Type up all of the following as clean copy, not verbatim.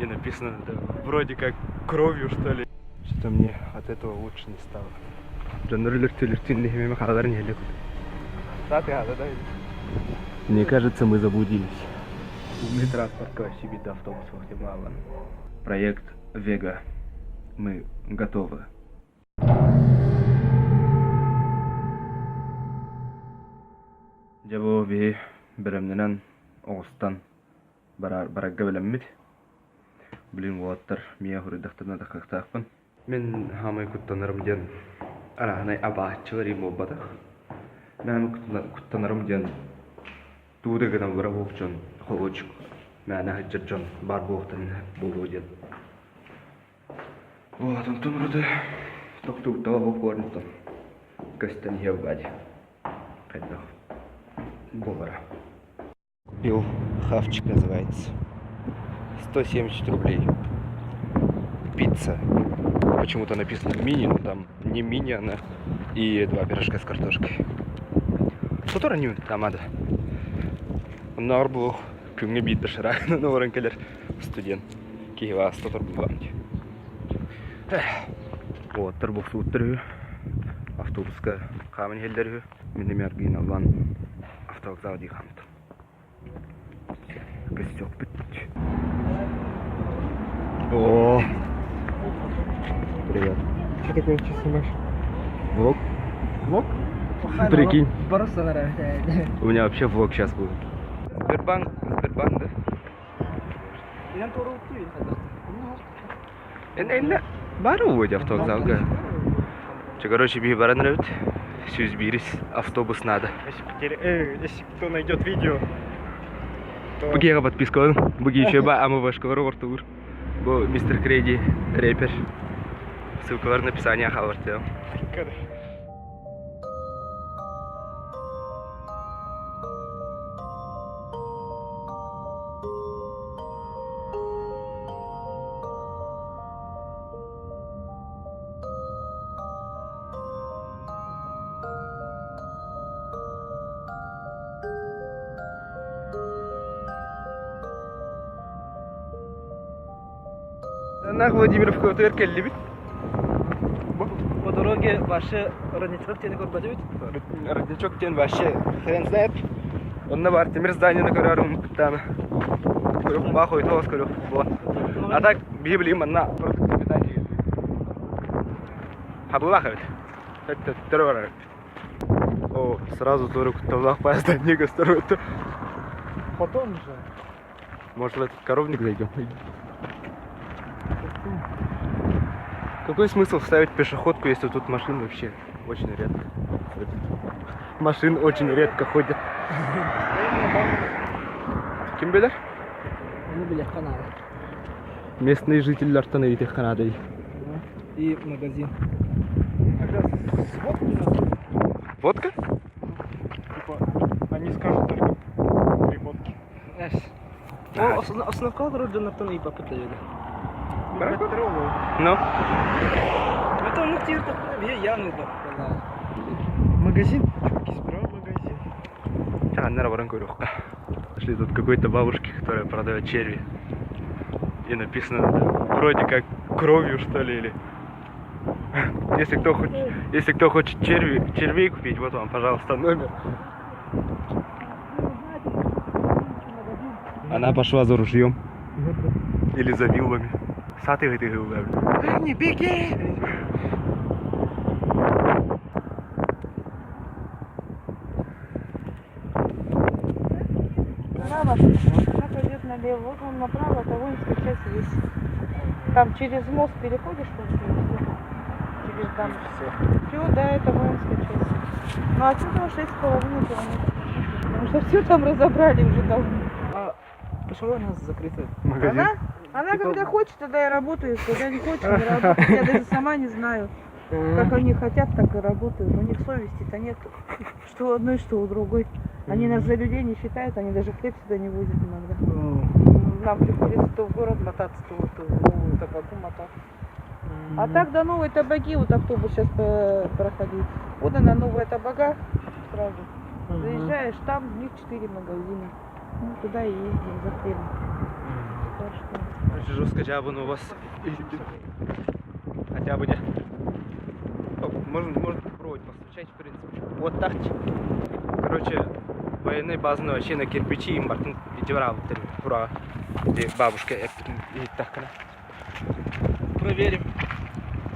И написано вроде как кровью, что ли. Что-то мне от этого лучше не стало. Мне кажется, мы заблудились. Умный транспорт, вообще беда, автобусов мало. Проект Вега. Мы готовы. Жабо би биремнен Оғыстан барагга белеммит. Билин ваттар мия хуридактарна дакактакпын. Мен хамай куттанарым ден. Арахнай абааччылар имоббата. Мен куттанарым ден. Туудагынан бара болчон холочук. Мен хаджаржон бар болтан болу ден. Вот он тут вроде токту того корнтон. Костян евгади. Кайдах. Бовара. Купил хавчик, называется. 170 рублей. Пицца. Почему-то написано мини, но там не мини она. И 2 пирожка с картошкой. Что-то раню там надо. Нар был күңе бит бешара, но воронкалер студент. Киева 100 рублей. Вот, торбук суттыры. Автобуска камень хелдеры. Минимерген алган автовокзал дихамт. Гостёк бит. О! Привет. Что такое сейчас снимаешь? Влог? Влог? Прикинь. Просто нравится. У меня вообще влог сейчас будет. Сбербанк, да? Я тоже Энна, бару вроде автовокзалга. Короче, би баран нравит. Сюз бирис, автобус надо. Если кто найдет видео, то... Бugega подписка он. Буги еще ба, а мы вашкалар ортур. Бо мистер Крейди, рэпер. Ссылка в описании, хавартел. Нах Владимировка отверка любит. По дороге ваши родничок тебя не горбадют? Родничок тен вообще хрен знает. Он на бар темир здание на корарум там. Коров бахой то скоров. Вот. А так Библия на продукты питания. Хаблахает. Это террор. О, сразу дорог тавлах поезда не гастроит. Потом же. Может в этот коровник зайдем? Какой смысл ставить пешеходку, если тут машин вообще очень редко ходят? Машин очень редко ходят. Кем билер? Ну, билер Канада. Местные жители Артанавит их Канадой. И магазин. Водка? Типа, они скажут только 3 водки. Основка вроде на тоне и попытали. Ну? Это ну типа я ну да. Магазин? Чуваки, справа магазин. А, наверное, воронкурюхка. Нашли тут какой-то бабушки, которая продает черви. И написано вроде как кровью, что ли, или... Если кто хочет червей купить, вот вам, пожалуйста, номер. Она пошла за ружьем. Или за вилами. Саты этой говорят. Не беги! Направо, она пойдет налево, вот он направо, то воинская часть есть. Там через мост переходишь, через там все, да, это воинская часть. Ну отсюда 6,5 километров. Потому что все там разобрали уже давно. А почему она закрыта? Магазин? Она когда хочет, тогда и работает, когда не хочет, не работает. Я даже сама не знаю, как они хотят, так и работают. У них совести-то нет, что у одной, что у другой. Они нас за людей не считают, они даже хлеб сюда не возят иногда. Нам приходится то в город мотаться, то в новую табаку мотаться. А так до новой табаки, вот автобус сейчас проходил. Вот она новая табака сразу. Заезжаешь, там у них 4 магазина. Ну, туда и ездим за хлебом. Так что... Короче, жестко джабан у вас. Хотя бы не. Можно попробовать постучать, в принципе. Вот так. Короче, военной базы вообще на кирпичи им бартын идеврал. Ура. Где бабушка и так она. Проверим.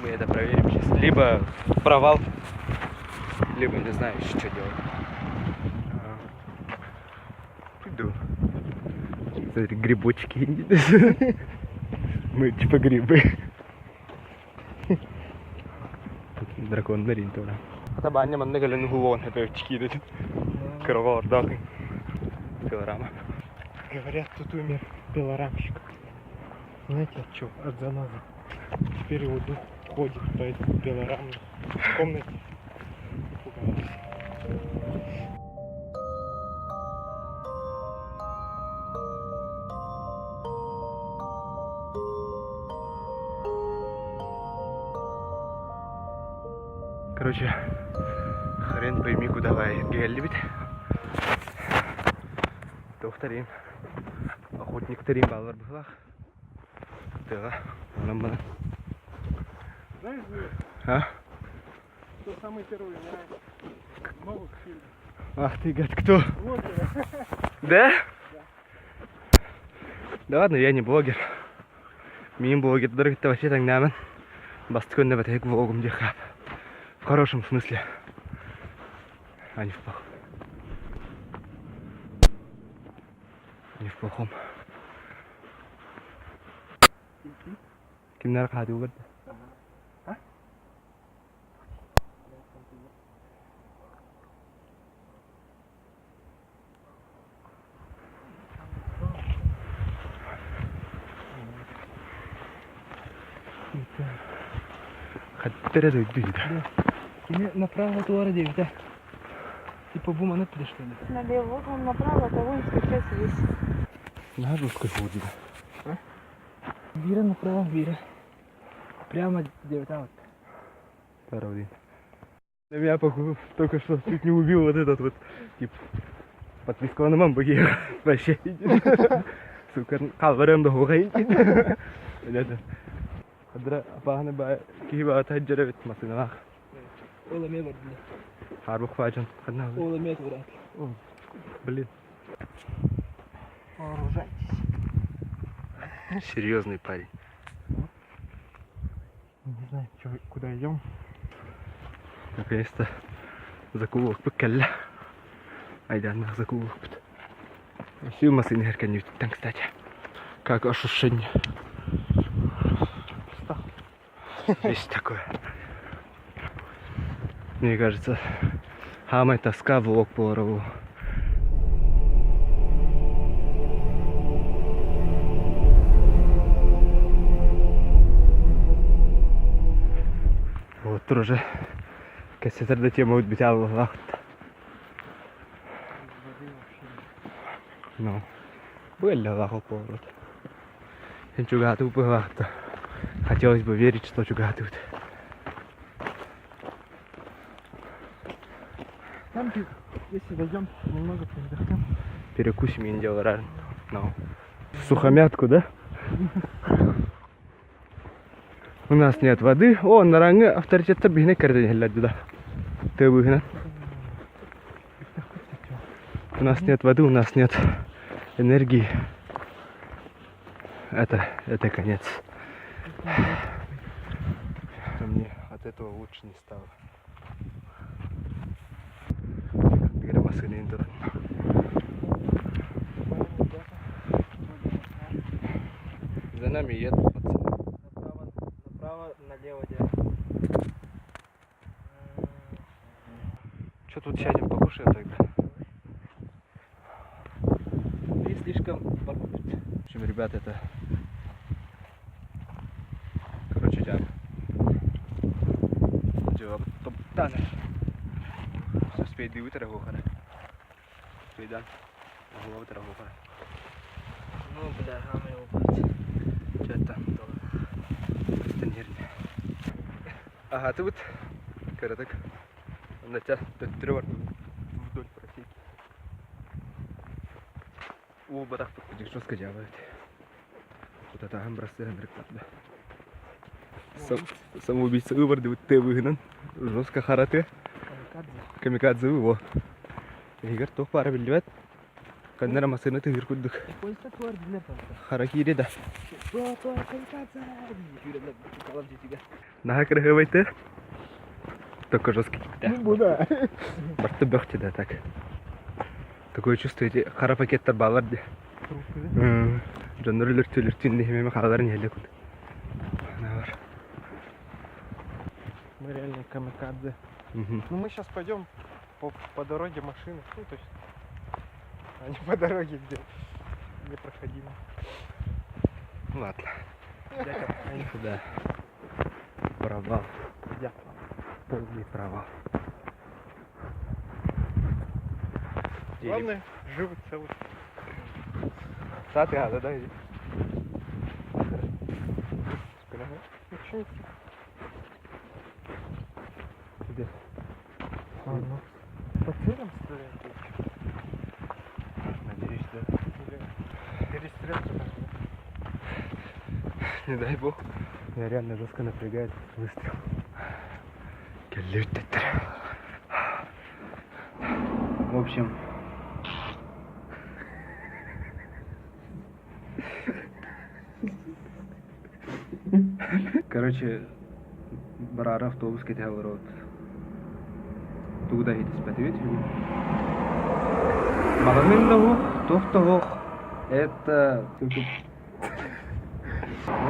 Мы это проверим сейчас. Либо провал, либо не знаю еще что делать. Иду. Смотри, грибочки. Мы типа грибы. Дракон марин тоже. Это баня man не гален гувон, это чики кровор, да. Пилорама. Говорят, тут умер пилорамщик. Знаете от чего? От занозы. Теперь его дух ходит по этому пилораму в комнате. Пугается. Короче, хрен пойми куда гель. Повторим. Охотник тарим балар бахлах. Да, нам надо. Знаешь, А? кто самый первый умирает? Новых фильмов. Ах ты, гад, кто? Вот это. Да? Да ладно, я не блогер. Мин блогер, дорогой, это вообще так намен. Басткон на батайку влогом дехап. В хорошем смысле. А не в плохом. Не в плохом. Кимнар хаду гад. Хаттера зайду. Тебе направо туара 9, да? Ты по буману что ли? Налево, вот он направо, того и скачать весь. Надо сколько. Вира направо, Вира. Прямо 9, а вот. Пару. На меня только что чуть не убил вот этот вот тип. Подписка на мамбаге. Вообще. Сука, калварем до хугай. Понятно. Хадра апахна ба киба тахджара машинах. Ола мебар, блин. Харбух фаджан. Хадна. Ола мед, вряд ли. Блин. Вооружайтесь. Серьезный парень. Не знаю, куда идем. Наконец-то закулок покалля. Айдан закулок. Всю машину herkennyt там, кстати. Как ощущение? Есть такое. Мне кажется, хамай тоска влог порову. Вот тоже кассетер тема отбитал лахт. Ну, были лахал поворот. Чугату лахта. Хотелось бы верить, что чугатут. Там, если дойдем, немного передохнем. Перекусим и не дело рано. No. Сухомятку, да? У нас нет воды. О, на ранге авторитета бихне карден хеллад да. Ты бихне. У нас нет воды, у нас нет энергии. Это конец. Мне от этого лучше не стало. За нами едут пацаны. Направо, налево, дело. Что тут сядем, покушаем тогда? Ты слишком покупит. В общем, ребят, это... Короче, тяг. Джаваб топтан. Все, спейды вытарагу хара. Спейдан. Ага, вытарагу хара. Ну, бля, гамма его будет. Что там? Станерни. Ага, ты вот... Короток. На тебя трёвар вдоль просеки. О, батах подходишь, что сказывает. Тутатаһан брастыгын рыктапда. Самоубийца выбор дебут те выгнан. Жестко хараты. Камикадзе его. Егер тох пара билбет. Каннара масына тыгыр куддук. Харакири да. Наха кыргыбайты. Только жестко. Ну да. Барты бөхті да так. Такое чувство, эти хара пакеттар балар де. Жандар үліртін нехемеме қаларын елі күн. Мы реально камикадзе. Ну мы сейчас пойдем по дороге машины. Ну то есть. А не по дороге, где непроходимо. Ладно. Да. Провал. Полный провал. Главное, живы целый. Саты гада, да? Ничего. Где? Ну. По целям стреляют? Надеюсь, да. Перестрелки. Не дай бог. Меня реально жестко напрягает выстрел. В общем, короче, барара автобус кете ворот. Туда идти спать, видите? Магазин того, это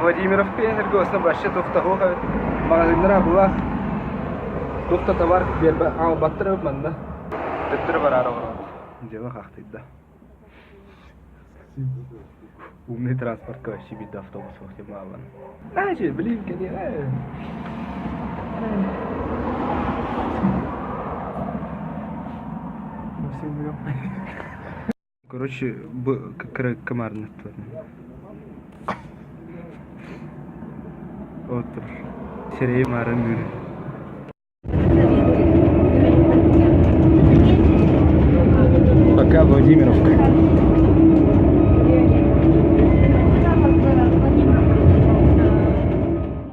Владимиров Пенерго, основаще того, магазин была. Тофта товар бербе ал баттырып мында. Төттүрө барары бар. Дела хактыйда. Умный транспорт вообще бит автобус вообще мало. Значит, блин, конечно. Короче, комарный тут. Вот. Серей маран. Пока Владимировка.